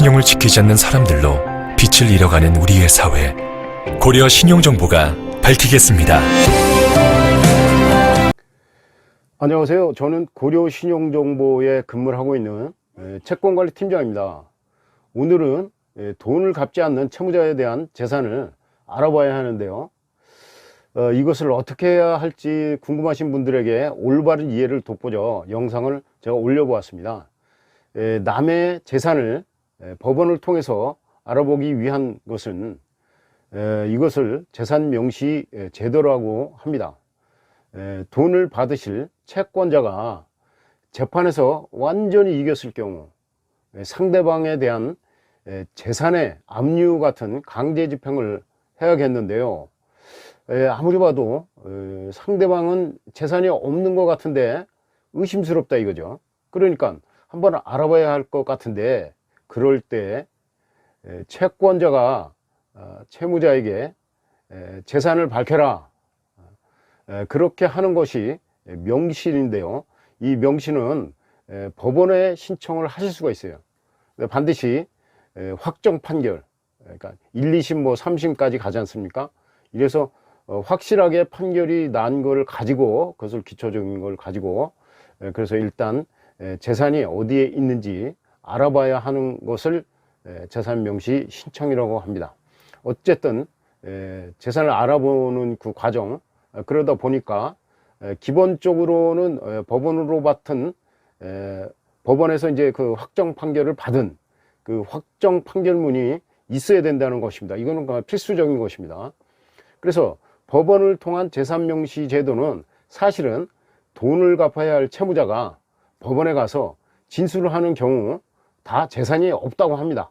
신용을 지키지 않는 사람들로 빛을 잃어가는 우리의 사회. 고려 신용정보가 밝히겠습니다. 안녕하세요. 저는 고려 신용정보에 근무를 하고 있는 채권관리팀장입니다. 오늘은 돈을 갚지 않는 채무자에 대한 재산을 알아봐야 하는데요. 이것을 어떻게 해야 할지 궁금하신 분들에게 올바른 이해를 돕고자 영상을 제가 올려보았습니다. 남의 재산을 법원을 통해서 알아보기 위한 것은 이것을 재산명시 제도라고 합니다. 돈을 받으실 채권자가 재판에서 완전히 이겼을 경우 상대방에 대한 재산의 압류 같은 강제 집행을 해야겠는데요. 아무리 봐도 상대방은 재산이 없는 것 같은데 의심스럽다 이거죠. 그러니까 한번 알아봐야 할 것 같은데, 그럴 때 채권자가 채무자에게 재산을 밝혀라, 그렇게 하는 것이 명시인데요. 이 명시는 법원에 신청을 하실 수가 있어요. 반드시 확정 판결, 그러니까 1, 2심 뭐 3심까지 가지 않습니까? 이래서 확실하게 판결이 난 걸 가지고, 그것을 기초적인 걸 가지고, 그래서 일단 재산이 어디에 있는지 알아봐야 하는 것을 재산명시 신청이라고 합니다. 어쨌든 재산을 알아보는 그 과정, 그러다 보니까 기본적으로는 법원으로 맡은 법원에서 이제 그 확정 판결을 받은 그 확정 판결문이 있어야 된다는 것입니다. 이거는 필수적인 것입니다. 그래서 법원을 통한 재산명시 제도는 사실은 돈을 갚아야 할 채무자가 법원에 가서 진술을 하는 경우 다 재산이 없다고 합니다.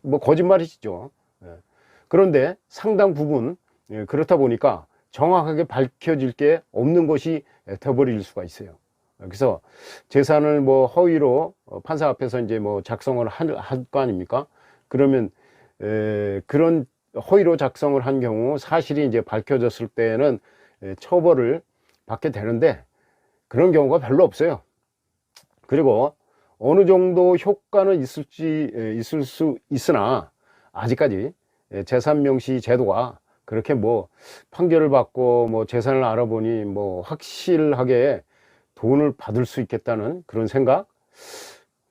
뭐 거짓말이시죠. 그런데 상당 부분 그렇다 보니까 정확하게 밝혀질 게 없는 것이 되어버릴 수가 있어요. 그래서 재산을 뭐 허위로 판사 앞에서 이제 뭐 작성을 할 거 아닙니까? 그러면 그런 허위로 작성을 한 경우 사실이 이제 밝혀졌을 때는 처벌을 받게 되는데, 그런 경우가 별로 없어요. 그리고 어느 정도 효과는 있을 수 있으나 아직까지 재산명시 제도가 그렇게 뭐 판결을 받고 뭐 재산을 알아보니 뭐 확실하게 돈을 받을 수 있겠다는 그런 생각,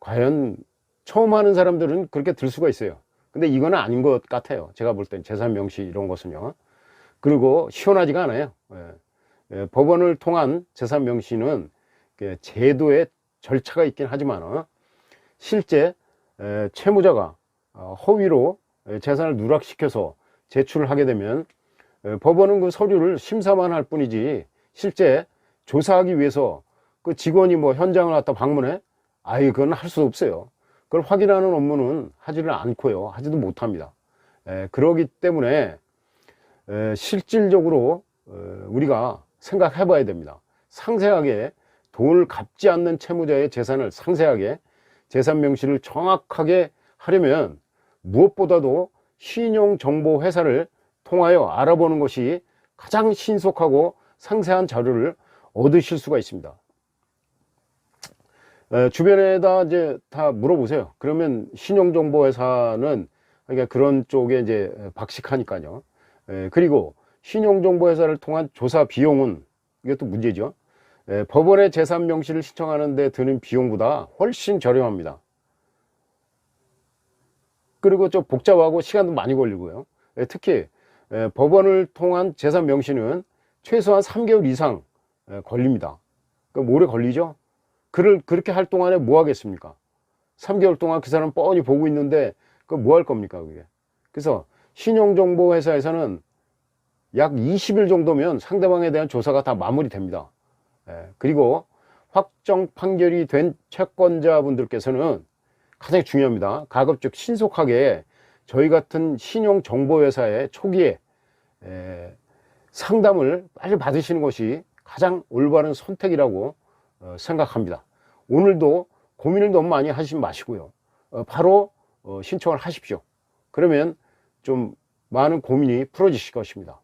과연 처음 하는 사람들은 그렇게 들 수가 있어요. 근데 이거는 아닌 것 같아요. 제가 볼 땐 재산명시 이런 것은요. 그리고 시원하지가 않아요. 법원을 통한 재산명시는 제도의 절차가 있긴 하지만 실제 채무자가 허위로 재산을 누락시켜서 제출을 하게 되면 법원은 그 서류를 심사만 할 뿐이지 실제 조사하기 위해서 그 직원이 뭐 현장을 갖다 방문해? 그건 할 수 없어요. 그걸 확인하는 업무는 하지를 않고요. 하지도 못합니다. 그러기 때문에 실질적으로 우리가 생각해 봐야 됩니다. 상세하게 돈을 갚지 않는 채무자의 재산을 상세하게 재산명시를 정확하게 하려면 무엇보다도 신용정보회사를 통하여 알아보는 것이 가장 신속하고 상세한 자료를 얻으실 수가 있습니다. 주변에다 이제 다 물어보세요. 그러면 신용정보회사는 그러니까 그런 쪽에 이제 박식하니까요. 그리고 신용정보회사를 통한 조사 비용은, 이것도 문제죠. 법원의 재산명시를 신청하는 데 드는 비용보다 훨씬 저렴합니다. 그리고 좀 복잡하고 시간도 많이 걸리고요. 특히 법원을 통한 재산명시는 최소한 3개월 이상 걸립니다. 오래 걸리죠. 그렇게 할 동안에 뭐 하겠습니까? 3개월 동안 그 사람 뻔히 보고 있는데 그 뭐 할 겁니까 그게? 그래서 신용정보회사에서는 약 20일 정도면 상대방에 대한 조사가 다 마무리됩니다. 그리고 확정 판결이 된 채권자분들께서는 가장 중요합니다. 가급적 신속하게 저희 같은 신용정보회사의 초기에 상담을 빨리 받으시는 것이 가장 올바른 선택이라고 생각합니다. 오늘도 고민을 너무 많이 하시지 마시고요. 바로 신청을 하십시오. 그러면 좀 많은 고민이 풀어지실 것입니다.